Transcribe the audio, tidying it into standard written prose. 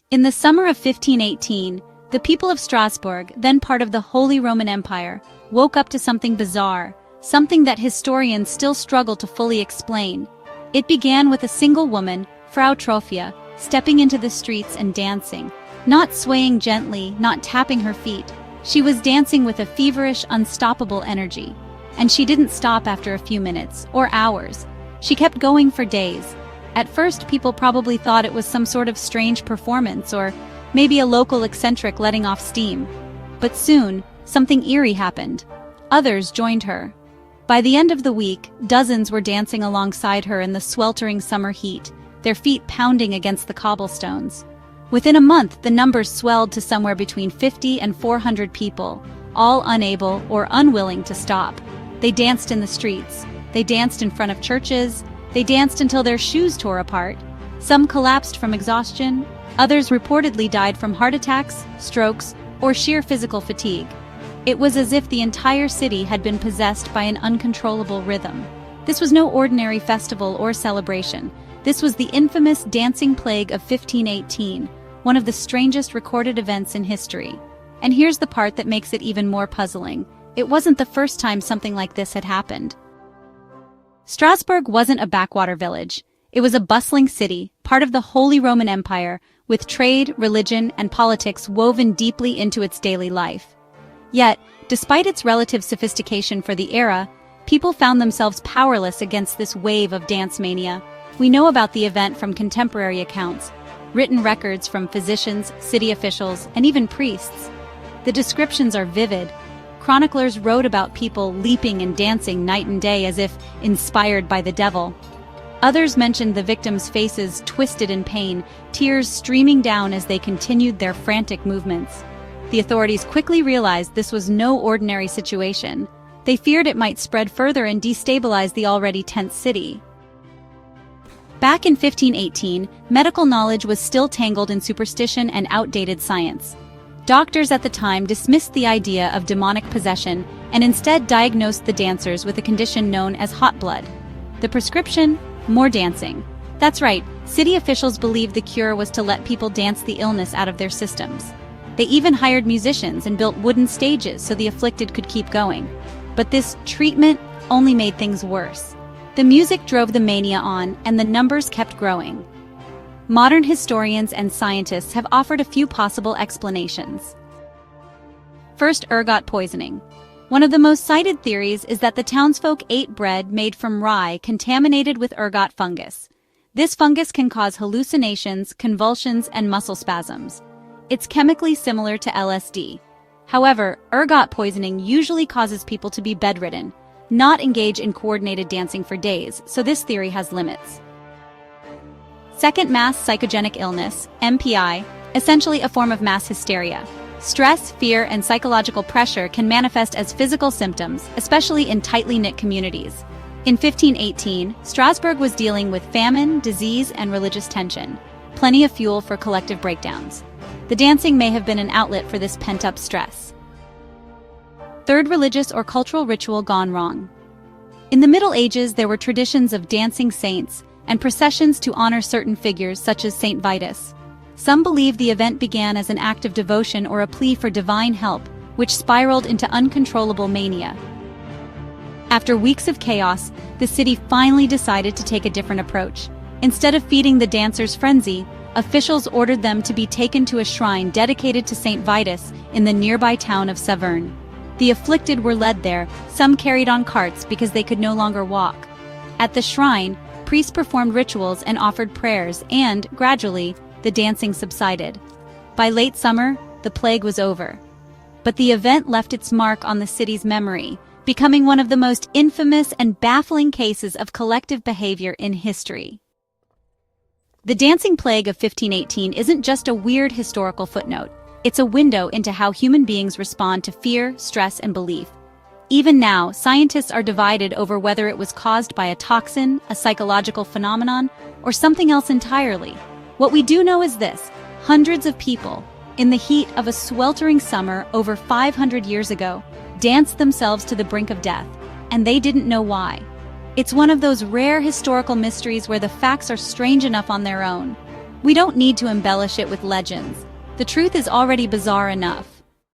In the summer of 1518, the people of Strasbourg, then part of the Holy Roman Empire, woke up to something bizarre, something that historians still struggle to fully explain. It began with a single woman, Frau Trophia, stepping into the streets and dancing. Not swaying gently, not tapping her feet. She was dancing with a feverish, unstoppable energy. And she didn't stop after a few minutes, or hours. She kept going for days. At first, people probably thought it was some sort of strange performance, or maybe a local eccentric letting off steam. But soon, something eerie happened. Others joined her. By the end of the week, dozens were dancing alongside her in the sweltering summer heat, their feet pounding against the cobblestones. Within a month, the numbers swelled to somewhere between 50 and 400 people, all unable or unwilling to stop. They danced in the streets. They danced in front of churches. They danced until their shoes tore apart. Some collapsed from exhaustion. Others reportedly died from heart attacks, strokes, or sheer physical fatigue. It was as if the entire city had been possessed by an uncontrollable rhythm. This was no ordinary festival or celebration. This was the infamous dancing plague of 1518, one of the strangest recorded events in history. And here's the part that makes it even more puzzling. It wasn't the first time something like this had happened. Strasbourg wasn't a backwater village. It was a bustling city, part of the Holy Roman Empire, with trade, religion, and politics woven deeply into its daily life. Yet, despite its relative sophistication for the era, people found themselves powerless against this wave of dance mania. We know about the event from contemporary accounts, written records from physicians, city officials, and even priests. The descriptions are vivid. Chroniclers wrote about people leaping and dancing night and day as if inspired by the devil. Others mentioned the victims' faces twisted in pain, tears streaming down as they continued their frantic movements. The authorities quickly realized this was no ordinary situation. They feared it might spread further and destabilize the already tense city. Back in 1518, medical knowledge was still tangled in superstition and outdated science. Doctors at the time dismissed the idea of demonic possession and instead diagnosed the dancers with a condition known as hot blood. The prescription? More dancing. That's right, city officials believed the cure was to let people dance the illness out of their systems. They even hired musicians and built wooden stages so the afflicted could keep going. But this treatment only made things worse. The music drove the mania on, and the numbers kept growing. Modern historians and scientists have offered a few possible explanations. First, ergot poisoning. One of the most cited theories is that the townsfolk ate bread made from rye contaminated with ergot fungus. This fungus can cause hallucinations, convulsions, and muscle spasms. It's chemically similar to LSD. However, ergot poisoning usually causes people to be bedridden, not engage in coordinated dancing for days, so this theory has limits. Second, mass psychogenic illness, MPI, essentially a form of mass hysteria. Stress, fear, and psychological pressure can manifest as physical symptoms, especially in tightly knit communities. In 1518, Strasbourg was dealing with famine, disease, and religious tension. Plenty of fuel for collective breakdowns. The dancing may have been an outlet for this pent-up stress. Third, religious or cultural ritual gone wrong. In the Middle Ages, there were traditions of dancing saints and processions to honor certain figures such as Saint Vitus. Some believe the event began as an act of devotion or a plea for divine help, which spiraled into uncontrollable mania. After weeks of chaos, the city finally decided to take a different approach. Instead of feeding the dancers' frenzy, officials ordered them to be taken to a shrine dedicated to Saint Vitus in the nearby town of Saverne. The afflicted were led there, some carried on carts because they could no longer walk. At the shrine, priests performed rituals and offered prayers, and, gradually, the dancing subsided. By late summer, the plague was over. But the event left its mark on the city's memory, becoming one of the most infamous and baffling cases of collective behavior in history. The dancing plague of 1518 isn't just a weird historical footnote. It's a window into how human beings respond to fear, stress, and belief. Even now, scientists are divided over whether it was caused by a toxin, a psychological phenomenon, or something else entirely. What we do know is this: hundreds of people, in the heat of a sweltering summer over 500 years ago, danced themselves to the brink of death, and they didn't know why. It's one of those rare historical mysteries where the facts are strange enough on their own, We don't need to embellish it with legends. The truth is already bizarre enough.